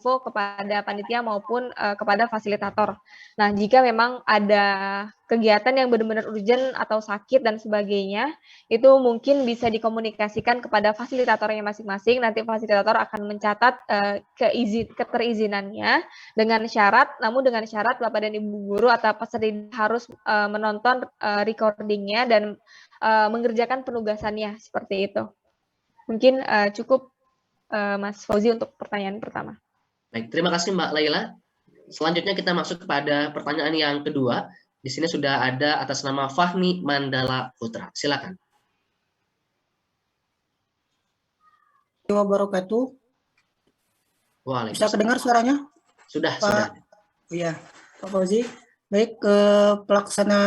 info kepada panitia maupun kepada fasilitator. Nah, jika memang ada kegiatan yang benar-benar urgent atau sakit dan sebagainya, itu mungkin bisa dikomunikasikan kepada fasilitatornya masing-masing. Nanti fasilitator akan mencatat keterizinannya dengan syarat, namun dengan syarat Bapak dan Ibu guru atau peserta harus menonton recordingnya dan mengerjakan penugasannya seperti itu. Mungkin cukup Mas Fauzi untuk pertanyaan pertama. Baik, terima kasih Mbak Laila. Selanjutnya kita masuk kepada pertanyaan yang kedua. Di sini sudah ada atas nama Fahmi Mandala Putra. Silakan. Wabarakatuh. Bisa kedengar suaranya? Sudah, Pak, sudah. Iya, Pak Fauzi. Baik, pelaksana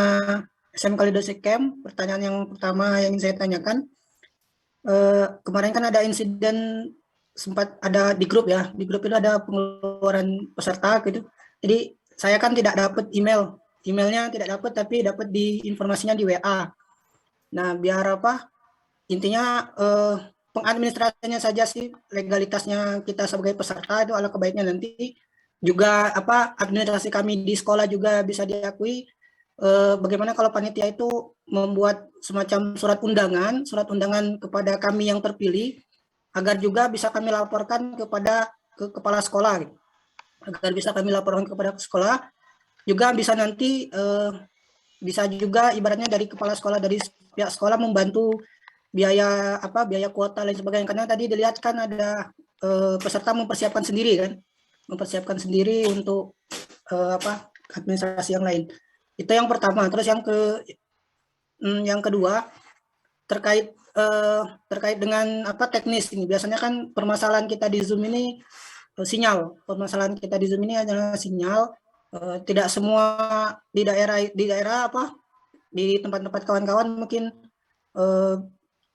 SMK Leadership Camp, pertanyaan yang pertama yang ingin saya tanyakan. Kemarin kan ada insiden sempat ada di grup ya, di grup itu ada pengeluaran peserta gitu. Jadi saya kan tidak dapat emailnya tidak dapat, tapi dapat di informasinya di WA. Nah, biar apa? Intinya pengadministrasinya saja sih, legalitasnya kita sebagai peserta itu alangkah baiknya nanti juga apa administrasi kami di sekolah juga bisa diakui. Bagaimana kalau panitia itu membuat semacam surat undangan kepada kami yang terpilih agar juga bisa kami laporkan kepada kepala sekolah gitu. Agar bisa kami laporkan kepada sekolah juga bisa nanti bisa juga ibaratnya dari kepala sekolah dari pihak sekolah membantu biaya kuota dan sebagainya, karena tadi dilihat kan ada peserta mempersiapkan sendiri untuk administrasi yang lain. Itu yang pertama. Terus yang kedua terkait dengan teknis ini. Biasanya kan permasalahan kita di Zoom ini sinyal. Permasalahan kita di Zoom ini adalah sinyal. Tidak semua di daerah di tempat-tempat kawan-kawan mungkin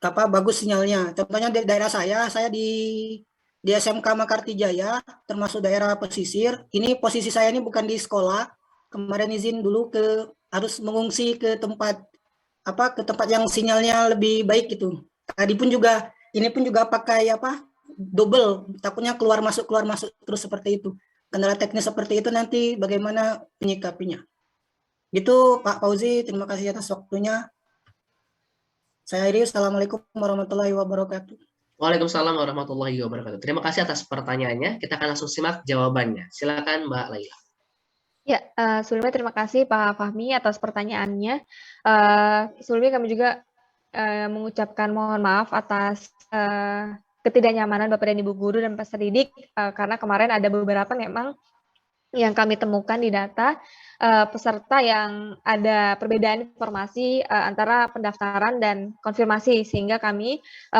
bagus sinyalnya. Contohnya di daerah saya di SMK Makarti Jaya, termasuk daerah pesisir. Ini posisi saya ini bukan di sekolah. Kemarin izin dulu harus mengungsi ke tempat yang sinyalnya lebih baik gitu. Tadi pun juga ini pun juga pakai double, takutnya keluar masuk terus seperti itu. Kendala teknis seperti itu nanti bagaimana menyikapinya. Gitu Pak Fauzi, terima kasih atas waktunya. Saya akhiri, assalamualaikum warahmatullahi wabarakatuh. Waalaikumsalam warahmatullahi wabarakatuh. Terima kasih atas pertanyaannya. Kita akan langsung simak jawabannya. Silakan Mbak Laila. Ya, sebelumnya terima kasih Pak Fahmi atas pertanyaannya. Sebelumnya kami juga mengucapkan mohon maaf atas ketidaknyamanan Bapak dan Ibu guru dan peserta didik karena kemarin ada beberapa memang yang kami temukan di data peserta yang ada perbedaan informasi antara pendaftaran dan konfirmasi, sehingga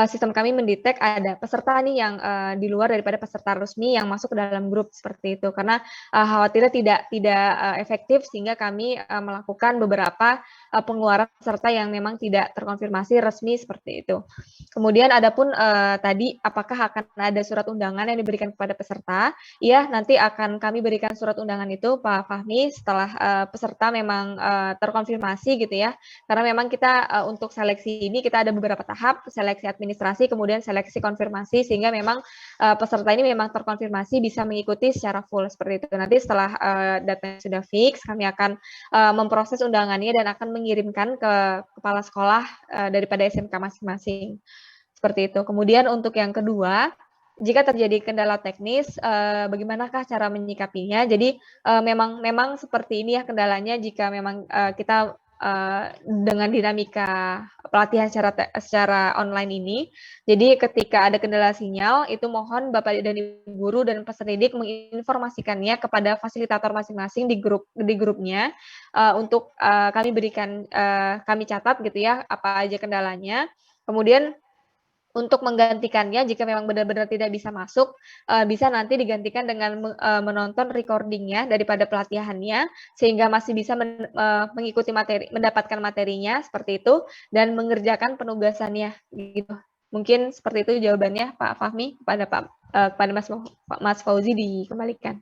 sistem kami mendetek ada peserta nih yang di luar daripada peserta resmi yang masuk ke dalam grup seperti itu, karena khawatirnya tidak efektif, sehingga kami melakukan beberapa pengeluaran peserta yang memang tidak terkonfirmasi resmi seperti itu. Kemudian adapun tadi apakah akan ada surat undangan yang diberikan kepada peserta? Iya, nanti akan kami berikan surat undangan itu Pak Fahmi setelah peserta memang terkonfirmasi gitu ya. Karena memang kita untuk seleksi ini kita ada beberapa tahap, seleksi administrasi, kemudian seleksi konfirmasi, sehingga memang peserta ini memang terkonfirmasi bisa mengikuti secara full seperti itu. Nanti setelah datanya sudah fix, kami akan memproses undangannya dan akan mengirimkan ke kepala sekolah daripada SMK masing-masing. Seperti itu. Kemudian untuk yang kedua, jika terjadi kendala teknis, bagaimanakah cara menyikapinya? Jadi memang seperti ini ya kendalanya jika memang kita dengan dinamika pelatihan secara online ini. Jadi ketika ada kendala sinyal, itu mohon Bapak dan Ibu guru dan peserta didik menginformasikannya kepada fasilitator masing-masing di grupnya untuk kami catat gitu ya apa aja kendalanya. Kemudian untuk menggantikannya jika memang benar-benar tidak bisa masuk, bisa nanti digantikan dengan menonton recordingnya daripada pelatihannya, sehingga masih bisa mengikuti mendapatkan materinya seperti itu, dan mengerjakan penugasannya gitu. Mungkin seperti itu jawabannya Pak Fahmi. Kepada Mas Fauzi dikembalikan.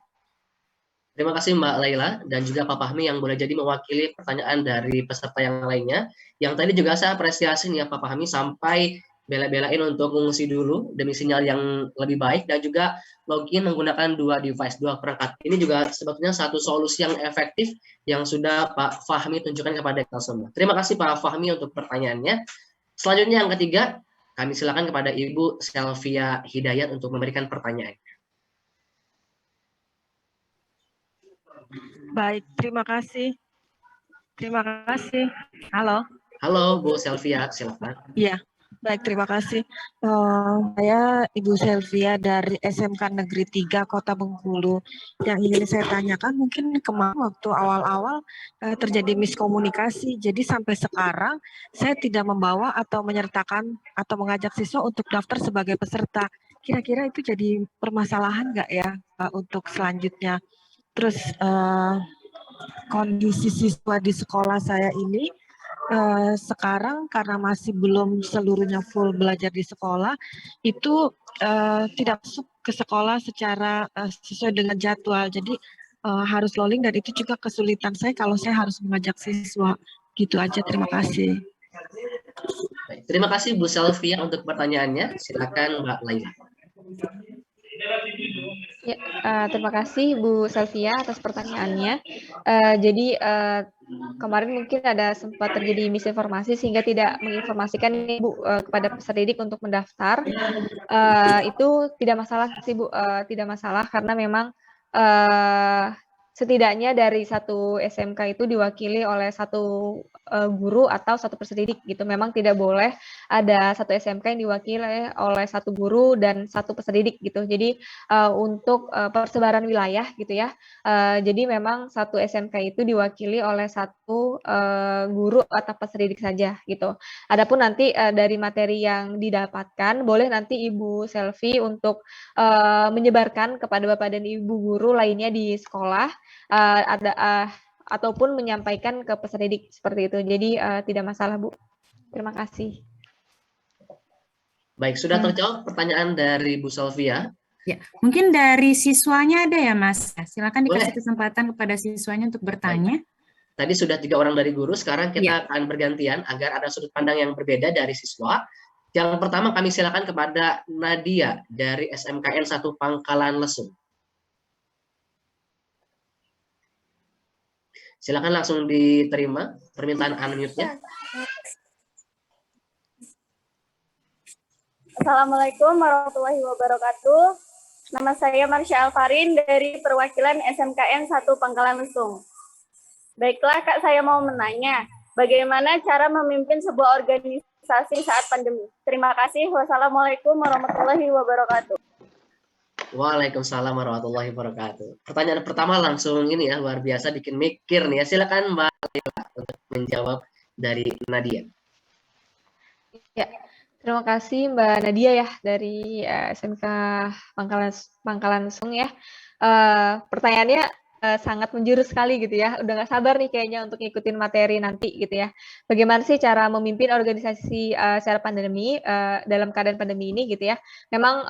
Terima kasih Mbak Laila dan juga Pak Fahmi yang boleh jadi mewakili pertanyaan dari peserta yang lainnya. Yang tadi juga saya apresiasi nih ya Pak Fahmi sampai bela-belain untuk mengungsi dulu demi sinyal yang lebih baik, dan juga login menggunakan dua device, dua perangkat. Ini juga sebetulnya satu solusi yang efektif yang sudah Pak Fahmi tunjukkan kepada kita semua. Terima kasih Pak Fahmi untuk pertanyaannya. Selanjutnya yang ketiga, kami silakan kepada Ibu Selvia Hidayat untuk memberikan pertanyaan. Baik, terima kasih. Terima kasih. Halo. Halo Bu Selvia, silakan. Iya, baik, terima kasih. Saya Ibu Selvia dari SMK Negeri 3 Kota Bengkulu. Yang ingin saya tanyakan, mungkin kemarin waktu awal-awal terjadi miskomunikasi. Jadi sampai sekarang saya tidak membawa atau menyertakan atau mengajak siswa untuk daftar sebagai peserta. Kira-kira itu jadi permasalahan nggak ya untuk selanjutnya? Terus kondisi siswa di sekolah saya ini sekarang karena masih belum seluruhnya full belajar di sekolah, itu tidak masuk ke sekolah secara sesuai dengan jadwal. Jadi harus lolling, dan itu juga kesulitan saya kalau saya harus mengajak siswa. Gitu aja, terima kasih. Baik, terima kasih Bu Selvia untuk pertanyaannya. Silakan Mbak Laila. Ya, terima kasih Bu Selvia atas pertanyaannya. Jadi kemarin mungkin ada sempat terjadi misinformasi sehingga tidak menginformasikan Bu kepada peserta didik untuk mendaftar. Itu tidak masalah sih Bu, tidak masalah karena memang setidaknya dari satu SMK itu diwakili oleh satu guru atau satu peserta didik gitu. Memang tidak boleh ada satu SMK yang diwakili oleh satu guru dan satu peserta didik gitu. Jadi untuk persebaran wilayah gitu ya. Jadi memang satu SMK itu diwakili oleh satu guru atau peserta didik saja gitu. Adapun nanti dari materi yang didapatkan, boleh nanti Ibu Selvi untuk menyebarkan kepada Bapak dan Ibu guru lainnya di sekolah, ataupun menyampaikan ke peserta didik seperti itu. Jadi tidak masalah Bu. Terima kasih. Baik, sudah terjawab pertanyaan dari Bu Selvia. Ya, mungkin dari siswanya ada ya Mas. Silakan Boleh. dikasih kesempatan kepada siswanya untuk bertanya. Tadi sudah 3 orang dari guru, sekarang kita akan bergantian agar ada sudut pandang yang berbeda dari siswa. Yang pertama kami silakan kepada Nadia dari SMKN 1 Pangkalan Lesung. Silakan langsung diterima permintaan unmute-nya. Assalamualaikum warahmatullahi wabarakatuh. Nama saya Marsha Alfarin dari perwakilan SMKN 1 Pangkalan Lesung. Baiklah Kak, saya mau menanya, bagaimana cara memimpin sebuah organisasi saat pandemi? Terima kasih. Wassalamualaikum warahmatullahi wabarakatuh. Waalaikumsalam warahmatullahi wabarakatuh. Pertanyaan pertama langsung ini ya, luar biasa, bikin mikir nih ya. Silakan Mbak Laila untuk menjawab dari Nadia. Ya, terima kasih Mbak Nadia ya dari SMK Pangkalan Lesung ya. Pertanyaannya sangat menjurus sekali gitu ya. Udah nggak sabar nih kayaknya untuk ngikutin materi nanti gitu ya. Bagaimana sih cara memimpin organisasi secara pandemi, dalam keadaan pandemi ini gitu ya. Memang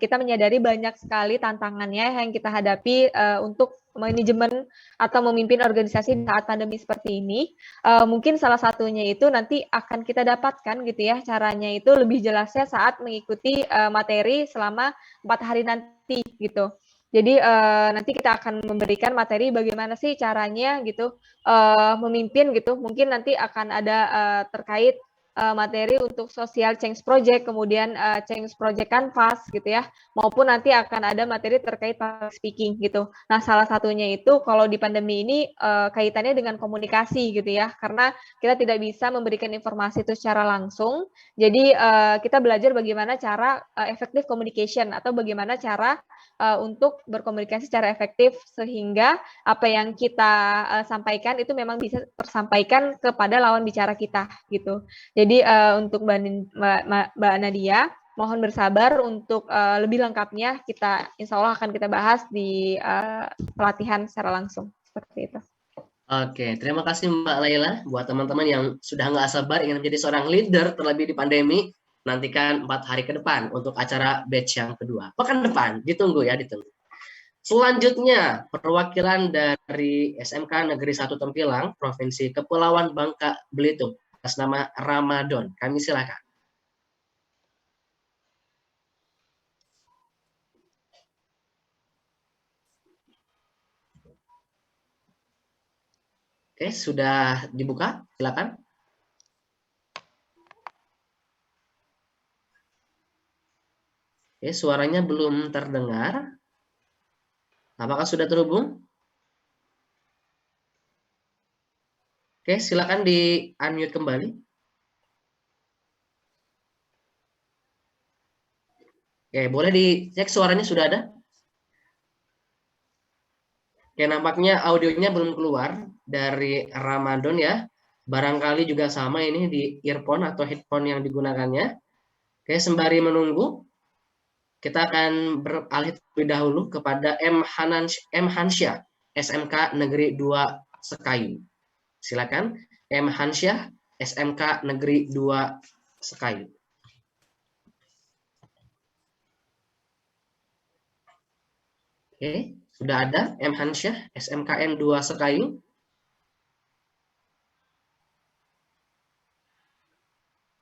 kita menyadari banyak sekali tantangannya yang kita hadapi untuk manajemen atau memimpin organisasi saat pandemi seperti ini. Mungkin salah satunya itu nanti akan kita dapatkan gitu ya. Caranya itu lebih jelasnya saat mengikuti materi selama 4 hari nanti gitu. Jadi nanti kita akan memberikan materi bagaimana sih caranya gitu memimpin gitu. Mungkin nanti akan ada terkait materi untuk social change project, kemudian change project canvas gitu ya, maupun nanti akan ada materi terkait public speaking gitu. Nah, salah satunya itu kalau di pandemi ini kaitannya dengan komunikasi gitu ya, karena kita tidak bisa memberikan informasi itu secara langsung. Jadi kita belajar bagaimana cara effective communication atau bagaimana cara untuk berkomunikasi secara efektif sehingga apa yang kita sampaikan itu memang bisa tersampaikan kepada lawan bicara kita gitu. Jadi untuk Mbak Nadia, mohon bersabar untuk lebih lengkapnya kita insya Allah akan kita bahas di pelatihan secara langsung seperti itu. Oke, terima kasih Mbak Laila. Buat teman-teman yang sudah nggak sabar ingin menjadi seorang leader terlebih di pandemi, nantikan 4 hari ke depan untuk acara batch yang kedua. Pekan depan, ditunggu ya, ditunggu. Selanjutnya, perwakilan dari SMK Negeri 1 Tempilang, Provinsi Kepulauan Bangka Belitung, atas nama Ramadan. Kami silakan. Oke, sudah dibuka, silakan. Oke, suaranya belum terdengar. Apakah sudah terhubung? Oke, silakan di-unmute kembali. Oke, boleh dicek suaranya sudah ada? Oke, nampaknya audionya belum keluar dari Ramadan ya. Barangkali juga sama ini di earphone atau headphone yang digunakannya. Oke, sembari menunggu, kita akan beralih terlebih dahulu kepada M. Hansyah, SMK Negeri 2 Sekayu. Silakan, M. Hansyah, SMK Negeri 2 Sekayu. Oke, sudah ada M. Hansyah, SMKN 2 Sekayu.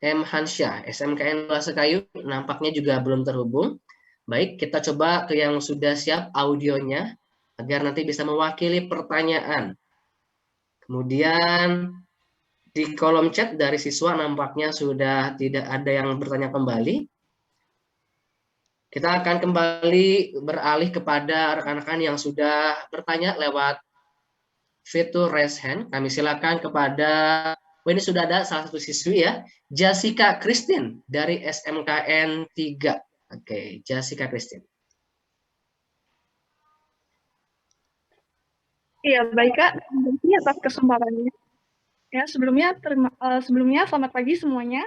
M. Hansyah, SMKN 2 Sekayu, nampaknya juga belum terhubung. Baik, kita coba ke yang sudah siap audionya, agar nanti bisa mewakili pertanyaan. Kemudian, di kolom chat dari siswa nampaknya sudah tidak ada yang bertanya kembali. Kita akan kembali beralih kepada rekan-rekan yang sudah bertanya lewat fitur raise hand. Kami silakan kepada, ini sudah ada salah satu siswi ya, Jessica Christine dari SMKN 3. Oke, Jessica Christine. Iya, baik Kak. Terima kasih atas kesempatannya. Ya, sebelumnya selamat pagi semuanya.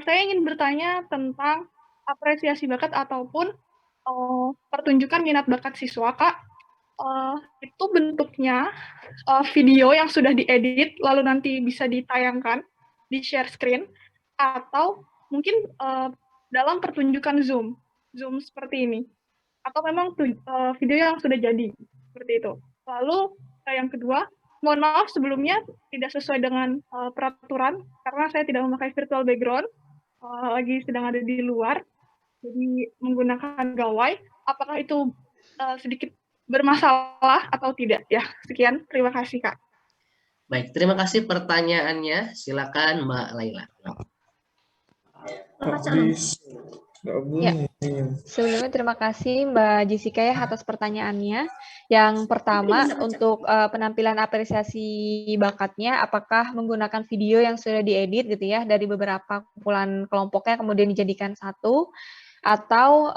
Saya ingin bertanya tentang apresiasi bakat ataupun pertunjukan minat bakat siswa, Kak. Itu bentuknya video yang sudah diedit lalu nanti bisa ditayangkan di share screen atau mungkin dalam pertunjukan Zoom seperti ini. Atau memang video yang sudah jadi seperti itu. Lalu yang kedua, mohon maaf sebelumnya tidak sesuai dengan peraturan karena saya tidak memakai virtual background, lagi sedang ada di luar, jadi menggunakan gawai. Apakah itu sedikit bermasalah atau tidak? Ya, sekian. Terima kasih, Kak. Baik, terima kasih pertanyaannya. Silakan Mbak Laila. Ya, sebelumnya terima kasih Mbak Jessica ya atas pertanyaannya. Yang pertama untuk penampilan apresiasi bakatnya, apakah menggunakan video yang sudah diedit gitu ya dari beberapa kumpulan kelompoknya kemudian dijadikan satu, atau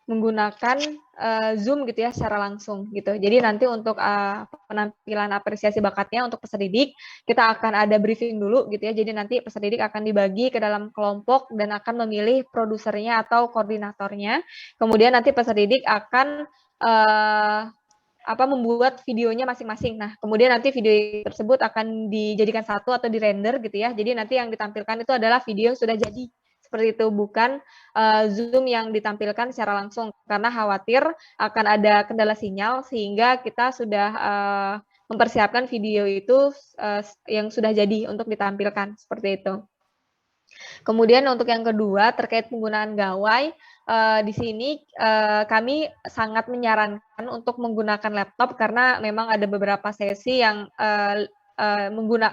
menggunakan Zoom gitu ya secara langsung gitu. Jadi nanti untuk penampilan apresiasi bakatnya untuk peserta didik, kita akan ada briefing dulu gitu ya. Jadi nanti peserta didik akan dibagi ke dalam kelompok dan akan memilih produsernya atau koordinatornya. Kemudian nanti peserta didik akan membuat videonya masing-masing. Nah, kemudian nanti video tersebut akan dijadikan satu atau dirender gitu ya. Jadi nanti yang ditampilkan itu adalah video yang sudah jadi. Seperti itu, bukan Zoom yang ditampilkan secara langsung, karena khawatir akan ada kendala sinyal sehingga kita sudah mempersiapkan video itu yang sudah jadi untuk ditampilkan, seperti itu. Kemudian untuk yang kedua terkait penggunaan gawai, di sini kami sangat menyarankan untuk menggunakan laptop karena memang ada beberapa sesi yang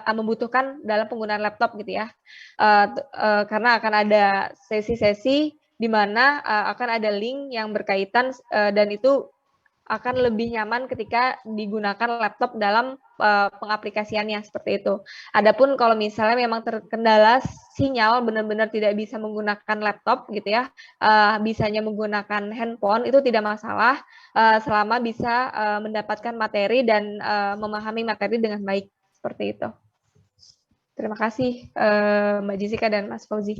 membutuhkan dalam penggunaan laptop gitu ya, karena akan ada sesi-sesi di mana akan ada link yang berkaitan dan itu akan lebih nyaman ketika digunakan laptop dalam pengaplikasiannya seperti itu. Adapun kalau misalnya memang terkendala sinyal benar-benar tidak bisa menggunakan laptop gitu ya, bisanya menggunakan handphone itu tidak masalah selama bisa mendapatkan materi dan memahami materi dengan baik. Seperti itu. Terima kasih Mbak Jessica dan Mas Fauzi.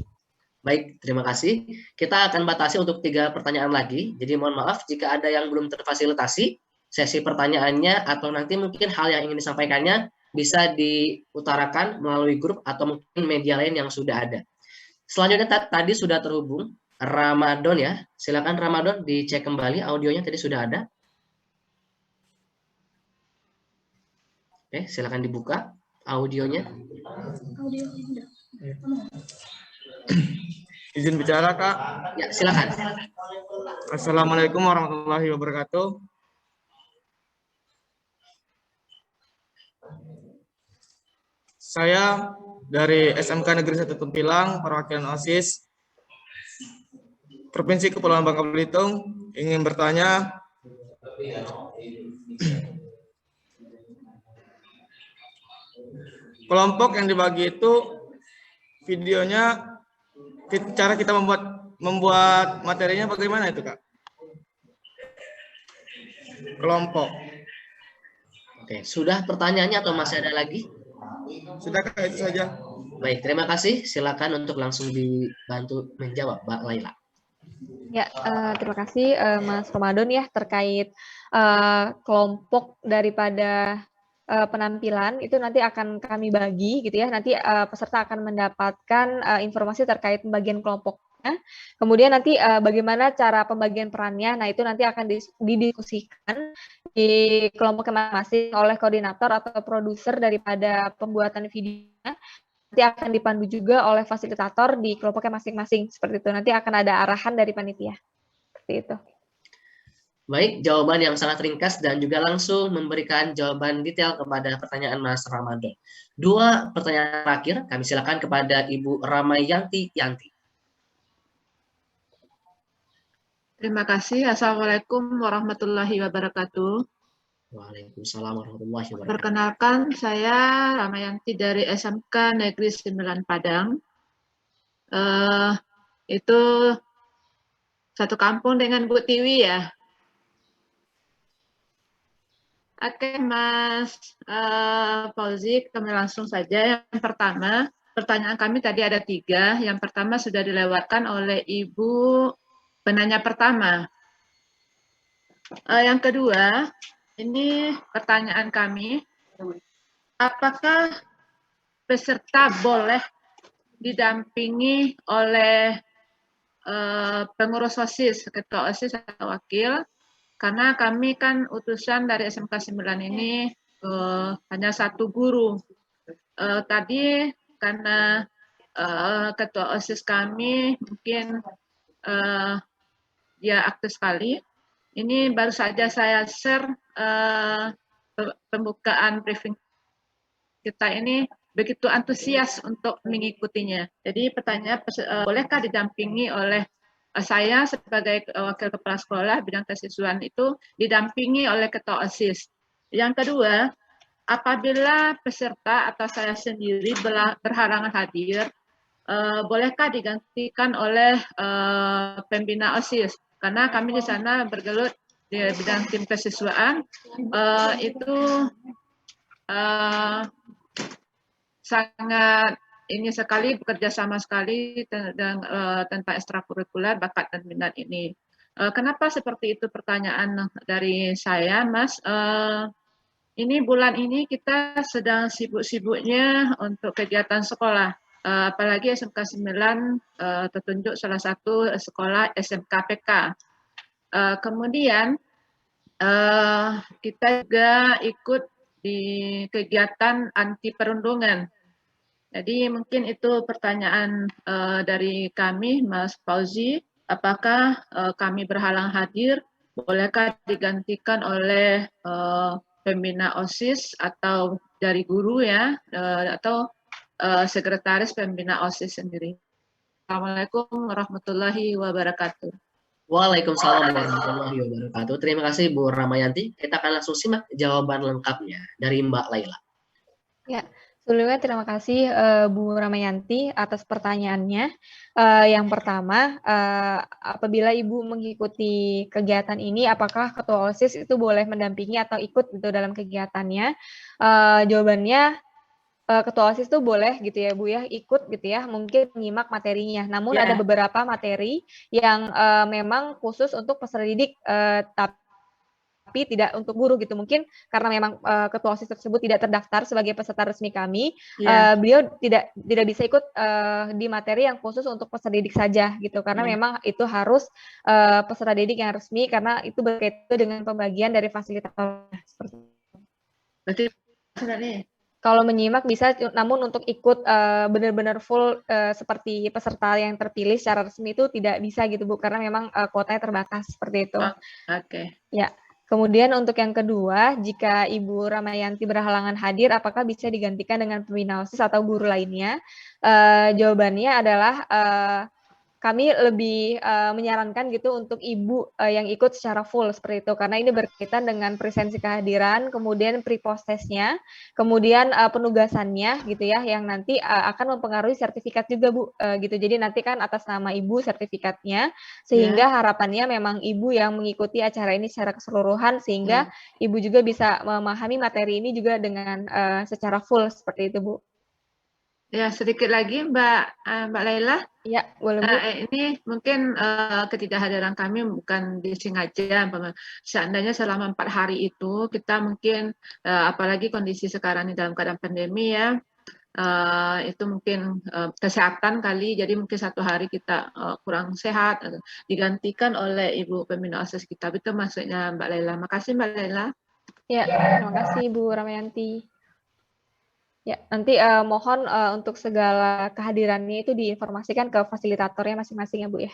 Baik, terima kasih. Kita akan batasi untuk 3 pertanyaan lagi. Jadi mohon maaf jika ada yang belum terfasilitasi sesi pertanyaannya atau nanti mungkin hal yang ingin disampaikannya bisa diutarakan melalui grup atau mungkin media lain yang sudah ada. Selanjutnya tadi sudah terhubung Ramadan ya. Silakan Ramadan dicek kembali audionya tadi sudah ada. Oke, silakan dibuka audionya. Izin bicara, Kak. Ya, silakan. Assalamualaikum warahmatullahi wabarakatuh. Saya dari SMK Negeri 1 Tempilang, perwakilan OSIS Provinsi Kepulauan Bangka Belitung, ingin bertanya kelompok yang dibagi itu videonya, cara kita membuat materinya bagaimana itu, Kak? Kelompok. Oke, sudah pertanyaannya atau masih ada lagi? Sudah, Kak, itu saja. Baik, terima kasih. Silakan untuk langsung dibantu menjawab, Mbak Laila. Ya, terima kasih Mas Ramadan ya terkait kelompok daripada penampilan itu nanti akan kami bagi gitu ya. Nanti peserta akan mendapatkan informasi terkait pembagian kelompoknya. Kemudian nanti bagaimana cara pembagian perannya. Nah, itu nanti akan didiskusikan di kelompok masing-masing oleh koordinator atau produser daripada pembuatan videonya. Nanti akan dipandu juga oleh fasilitator di kelompoknya masing-masing seperti itu. Nanti akan ada arahan dari panitia seperti itu. Baik, jawaban yang sangat ringkas dan juga langsung memberikan jawaban detail kepada pertanyaan Mas Ramadan. 2 pertanyaan terakhir, kami silakan kepada Ibu Ramayanti Yanti. Terima kasih. Assalamualaikum warahmatullahi wabarakatuh. Waalaikumsalam warahmatullahi wabarakatuh. Perkenalkan, saya Ramayanti dari SMK Negeri 9 Padang. Itu satu kampung dengan Bu Tiwi ya. Oke, Mas Fauzi, kami langsung saja. Yang pertama, pertanyaan kami tadi ada 3. Yang pertama sudah dilewatkan oleh Ibu penanya pertama. Yang kedua, ini pertanyaan kami, apakah peserta boleh didampingi oleh pengurus OSIS, ketua OSIS atau wakil? Karena kami kan utusan dari SMK 9 ini hanya 1 guru. Tadi karena ketua OSIS kami mungkin dia aktif sekali. Ini baru saja saya share pembukaan briefing kita ini begitu antusias untuk mengikutinya. Jadi pertanyaan, bolehkah didampingi oleh saya sebagai wakil kepala sekolah bidang kesiswaan itu didampingi oleh ketua OSIS. Yang kedua, apabila peserta atau saya sendiri berhalangan hadir, bolehkah digantikan oleh pembina OSIS? Karena kami di sana bergelut di bidang tim kesiswaan, itu sangat ini sekali, bekerja sama sekali tentang ekstrakurikuler bakat dan minat ini. Kenapa seperti itu pertanyaan dari saya, Mas? Ini bulan ini kita sedang sibuk-sibuknya untuk kegiatan sekolah. Apalagi SMK 9 tertunjuk salah satu sekolah SMK PK. Kemudian kita juga ikut di kegiatan anti perundungan. Jadi mungkin itu pertanyaan dari kami, Mas Fauzi, apakah kami berhalang hadir, bolehkah digantikan oleh pembina OSIS atau dari guru ya, atau sekretaris pembina OSIS sendiri. Assalamualaikum warahmatullahi wabarakatuh. Waalaikumsalam warahmatullahi wabarakatuh. Terima kasih Bu Ramayanti. Kita akan langsung simak jawaban lengkapnya dari Mbak Laila. Ya, sebelumnya terima kasih Bu Ramayanti atas pertanyaannya. Yang pertama, apabila Ibu mengikuti kegiatan ini, apakah Ketua OSIS itu boleh mendampingi atau ikut gitu dalam kegiatannya? Jawabannya, Ketua OSIS itu boleh gitu ya Bu ya, ikut gitu ya, mungkin menyimak materinya. Namun ada beberapa materi yang memang khusus untuk peserta didik, tapi tidak untuk guru gitu. Mungkin karena memang Ketua OSIS tersebut tidak terdaftar sebagai peserta resmi kami, beliau tidak bisa ikut di materi yang khusus untuk peserta didik saja gitu. Karena memang itu harus peserta didik yang resmi, karena itu berkaitan dengan pembagian dari fasilitator. Berarti kalau menyimak bisa, namun untuk ikut benar-benar full seperti peserta yang terpilih secara resmi itu tidak bisa gitu Bu, karena memang kuotanya terbatas seperti itu. Oke. Ya. Kemudian untuk yang kedua, jika Ibu Ramayanti berhalangan hadir, apakah bisa digantikan dengan pembina OSIS atau guru lainnya? Jawabannya adalah kami lebih menyarankan gitu untuk ibu yang ikut secara full seperti itu, karena ini berkaitan dengan presensi kehadiran, kemudian pre-post-testnya, kemudian penugasannya gitu ya, yang nanti akan mempengaruhi sertifikat juga Bu, gitu. Jadi nanti kan atas nama ibu sertifikatnya, sehingga harapannya memang ibu yang mengikuti acara ini secara keseluruhan, sehingga ibu juga bisa memahami materi ini juga dengan secara full seperti itu Bu. Ya, sedikit lagi Mbak Laila. Ya, boleh Bu. Ini mungkin ketidakhadiran kami bukan disengaja. Seandainya selama 4 hari itu kita mungkin, apalagi kondisi sekarang ini dalam keadaan pandemi ya, itu mungkin kesehatan kali, jadi mungkin 1 hari kita kurang sehat, digantikan oleh Ibu Pembina OSIS kita. Itu maksudnya Mbak Laila. Makasih Mbak Laila. Ya, terima kasih Ibu Ramayanti. Ya, nanti mohon untuk segala kehadirannya itu diinformasikan ke fasilitatornya masing-masing ya Bu ya.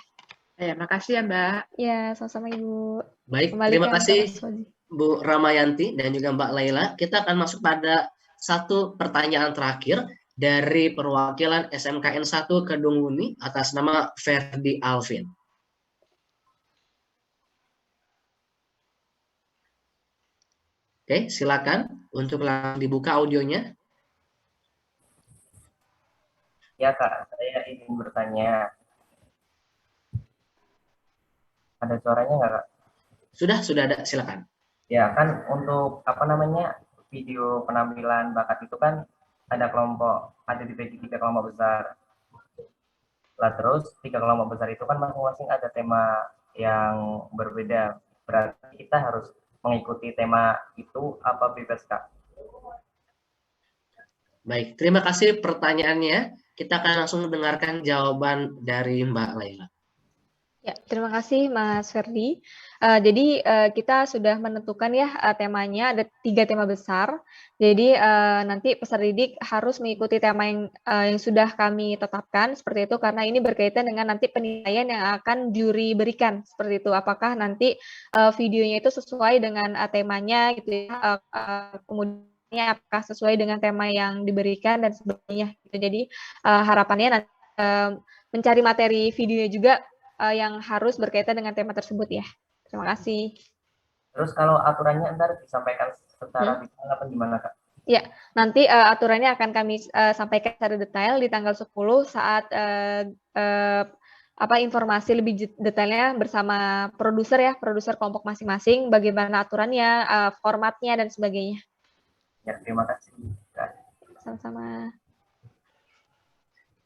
Ya, makasih ya Mbak. Ya, sama-sama Ibu. Baik, Kembalikan terima ke kasih Mas Fauzi. Bu Ramayanti dan juga Mbak Laila. Kita akan masuk pada satu pertanyaan terakhir dari perwakilan SMKN 1 Kedung Muni atas nama Ferdi Alvin. Oke, silakan untuk dibuka audionya. Ya Kak, saya ingin bertanya. Ada suaranya nggak Kak? Sudah ada, silakan. Ya kan untuk video penampilan bakat itu kan ada dibagi 3 kelompok besar. Lah terus 3 kelompok besar itu kan masing-masing ada tema yang berbeda. Berarti kita harus mengikuti tema itu apa bebas Kak? Baik, terima kasih pertanyaannya. Kita akan langsung mendengarkan jawaban dari Mbak Laila. Ya, terima kasih Mas Ferdi. Jadi kita sudah menentukan ya temanya, ada 3 tema besar. Jadi nanti peserta didik harus mengikuti tema yang sudah kami tetapkan seperti itu, karena ini berkaitan dengan nanti penilaian yang akan juri berikan seperti itu. Apakah nanti videonya itu sesuai dengan temanya gitu ya, kemudian apakah sesuai dengan tema yang diberikan dan sebagainya. Gitu. Jadi harapannya nanti mencari materi videonya juga yang harus berkaitan dengan tema tersebut ya. Terima kasih. Terus kalau aturannya ntar disampaikan secara detail apa gimana Kak? Ya, nanti aturannya akan kami sampaikan secara detail di tanggal 10 saat informasi lebih detailnya bersama produser kelompok masing-masing, bagaimana aturannya, formatnya dan sebagainya. Ya, terima kasih Kak. Sama-sama.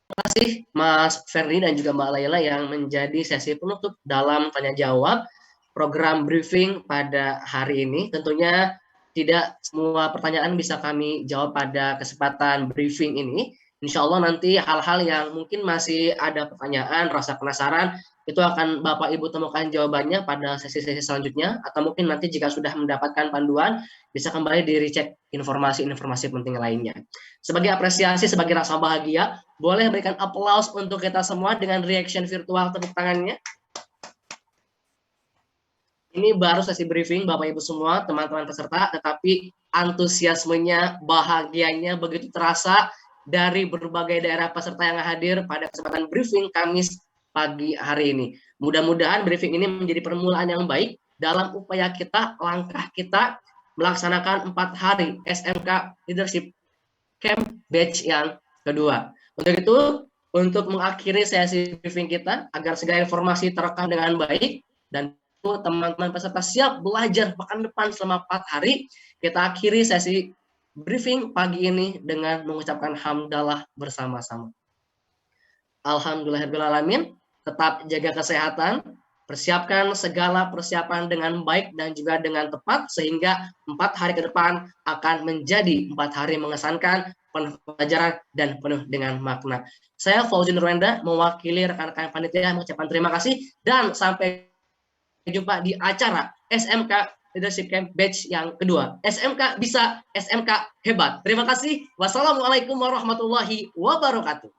Terima kasih Mas Ferdi dan juga Mbak Laila yang menjadi sesi penutup dalam tanya jawab program briefing pada hari ini. Tentunya tidak semua pertanyaan bisa kami jawab pada kesempatan briefing ini. Insya Allah nanti hal-hal yang mungkin masih ada pertanyaan, rasa penasaran, itu akan Bapak Ibu temukan jawabannya pada sesi-sesi selanjutnya, atau mungkin nanti jika sudah mendapatkan panduan, bisa kembali di-recheck informasi-informasi penting lainnya. Sebagai apresiasi, sebagai rasa bahagia, boleh berikan aplaus untuk kita semua dengan reaction virtual tepuk tangannya. Ini baru sesi briefing Bapak Ibu semua, teman-teman peserta, tetapi antusiasmenya, bahagianya begitu terasa dari berbagai daerah peserta yang hadir pada kesempatan briefing Kamis pagi hari ini. Mudah-mudahan briefing ini menjadi permulaan yang baik dalam upaya kita, langkah kita melaksanakan 4 hari SMK Leadership Camp batch yang kedua. Untuk itu, untuk mengakhiri sesi briefing kita, agar segala informasi terekam dengan baik, dan teman-teman peserta siap belajar pekan depan selama 4 hari, kita akhiri sesi briefing pagi ini dengan mengucapkan hamdalah bersama-sama. Alhamdulillahirrahmanirrahim. Tetap jaga kesehatan, persiapkan segala persiapan dengan baik dan juga dengan tepat, sehingga 4 hari ke depan akan menjadi 4 hari mengesankan, penuh pelajaran dan penuh dengan makna. Saya Fauzi Nurwenda mewakili rekan-rekan panitia mengucapkan terima kasih dan sampai jumpa di acara SMK Leadership Camp batch yang kedua. SMK bisa, SMK hebat. Terima kasih. Wassalamualaikum warahmatullahi wabarakatuh.